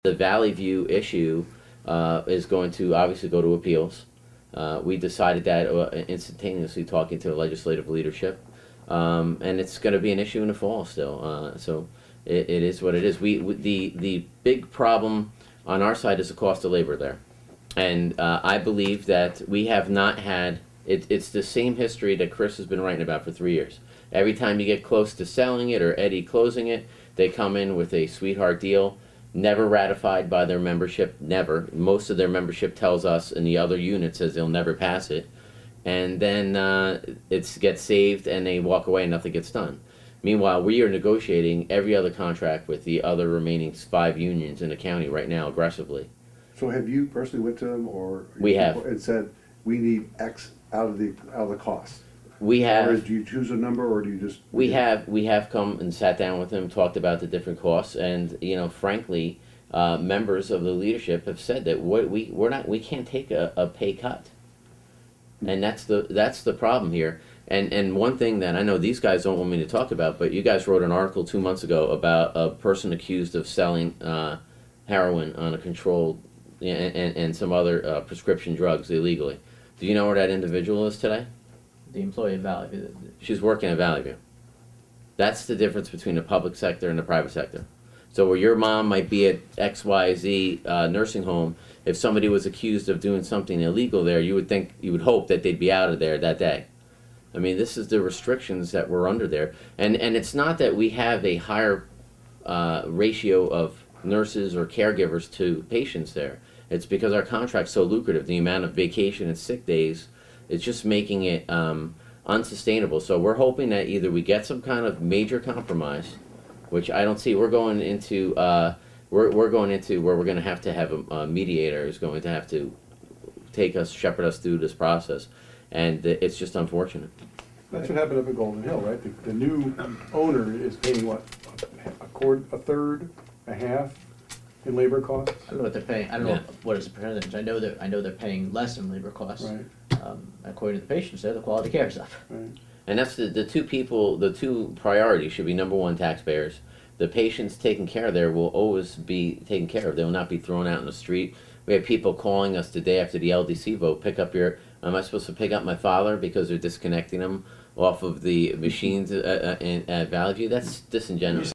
The Valley View issue is going to obviously go to appeals. We decided that instantaneously talking to the legislative leadership, and it's going to be an issue in the fall still. So it is what it is. The big problem on our side is the cost of labor there, and I believe that we have not had. It's the same history that Chris has been writing about for 3 years. Every time you get close to selling it or Eddie closing it, they come in with a sweetheart deal, never ratified by their membership, never. Most of their membership tells us, and the other unit says they'll never pass it. And then it gets saved and they walk away and nothing gets done. Meanwhile, we are negotiating every other contract with the other remaining 5 unions in the county right now aggressively. So have you personally went to them, or we have, and said we need X out of the cost? We have. Or do you choose a number, or do you just? We have come and sat down with them, talked about the different costs, and frankly, members of the leadership have said that we can't take a pay cut, and that's the problem here. And one thing that I know these guys don't want me to talk about, but you guys wrote an article 2 months ago about a person accused of selling heroin on a controlled and some other prescription drugs illegally. Do you know where that individual is today? The employee at Valley View. She's working at Valley View. That's the difference between the public sector and the private sector. So where your mom might be at XYZ nursing home, if somebody was accused of doing something illegal there, you would hope that they'd be out of there that day. I mean, this is the restrictions that we're under there. And it's not that we have a higher ratio of nurses or caregivers to patients there. It's because our contract's so lucrative. The amount of vacation and sick days, it's just making it unsustainable. So we're hoping that either we get some kind of major compromise, which I don't see. We're going into we're going into where we're going to have a mediator who's going to have to shepherd us through this process, and it's just unfortunate. That's what happened up at Golden Hill, right? The new owner is paying what, a third, a half in labor costs? I don't know what they're paying. I don't know what is the percentage. I know they're paying less in labor costs. Right. According to the patients, there the quality care is up. Right. And that's the two priorities should be number one, taxpayers. The patients taken care of there will always be taken care of. They will not be thrown out in the street. We have people calling us the day after the LDC vote, am I supposed to pick up my father because they're disconnecting him off of the machines at Valley View? That's disingenuous.